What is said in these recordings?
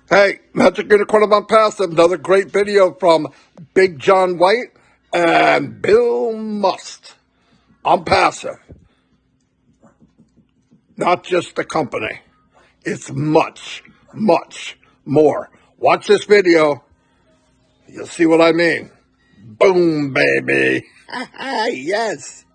Hey, Magic Unicorn of ONPASSIVE, another great video from Big John White and Bill Must. ONPASSIVE. Not just the company. It's much, much more. Watch this video. You'll see what I mean. Boom, baby. Yes.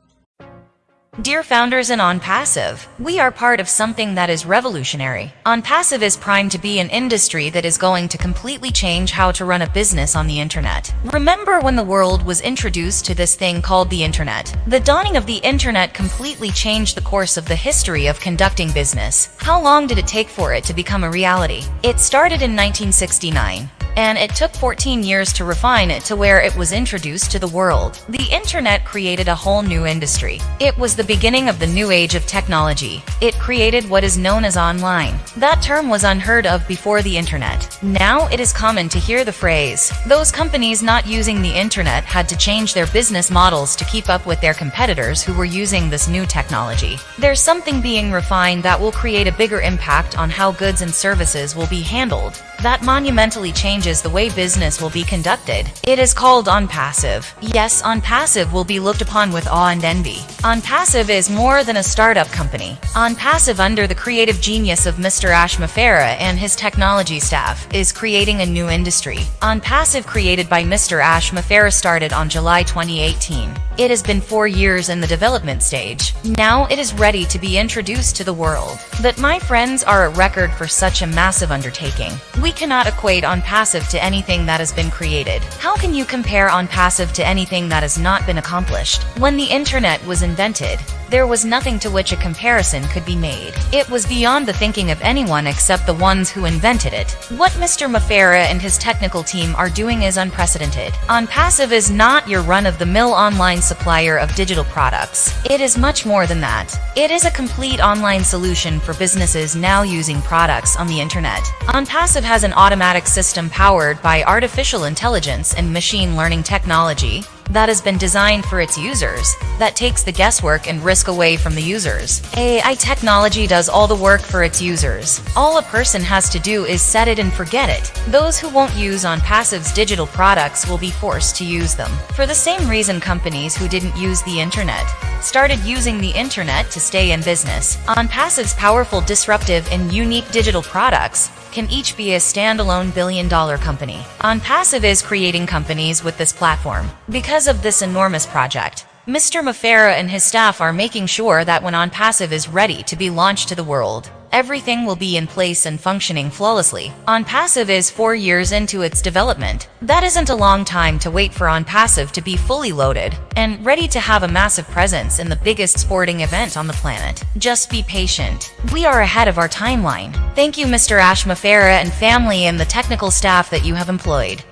Dear founders in ONPASSIVE, we are part of something that is revolutionary. ONPASSIVE is primed to be an industry that is going to completely change how to run a business on the internet. Remember when the world was introduced to this thing called the internet? The dawning of the internet completely changed the course of the history of conducting business. How long did it take for it to become a reality? It started in 1969. And it took 14 years to refine it to where it was introduced to the world. The internet created a whole new industry. It was the beginning of the new age of technology. It created what is known as online. That term was unheard of before the internet. Now it is common to hear the phrase. Those companies not using the internet had to change their business models to keep up with their competitors who were using this new technology. There's something being refined that will create a bigger impact on how goods and services will be handled. That monumentally changes the way business will be conducted. It is called ONPASSIVE. Yes, ONPASSIVE will be looked upon with awe and envy. ONPASSIVE is more than a startup company. ONPASSIVE, under the creative genius of Mr. ASHMUFAREH and his technology staff, is creating a new industry. ONPASSIVE, created by Mr. ASHMUFAREH, started on July 2018. It has been 4 years in the development stage. Now it is ready to be introduced to the world. But my friends, are a record for such a massive undertaking. We cannot equate ONPASSIVE to anything that has been created. How can you compare ONPASSIVE to anything that has not been accomplished? When the internet was invented, there was nothing to which a comparison could be made. It was beyond the thinking of anyone except the ones who invented it. What Mr. Mufareh and his technical team are doing is unprecedented. ONPASSIVE is not your run-of-the-mill online supplier of digital products. It is much more than that. It is a complete online solution for businesses now using products on the internet. ONPASSIVE has an automatic system powered by artificial intelligence and machine learning technology that has been designed for its users, that takes the guesswork and risk away from the users. AI technology does all the work for its users. All a person has to do is set it and forget it. Those who won't use ONPASSIVE's digital products will be forced to use them. For the same reason companies who didn't use the internet started using the internet to stay in business. ONPASSIVE's powerful, disruptive, and unique digital products can each be a standalone billion-dollar company. ONPASSIVE is creating companies with this platform. Because of this enormous project, Mr. Mufareh and his staff are making sure that when ONPASSIVE is ready to be launched to the world, everything will be in place and functioning flawlessly. ONPASSIVE is 4 years into its development. That isn't a long time to wait for ONPASSIVE to be fully loaded and ready to have a massive presence in the biggest sporting event on the planet. Just be patient. We are ahead of our timeline. Thank you, Mr. ASHMUFAREH and family, and the technical staff that you have employed.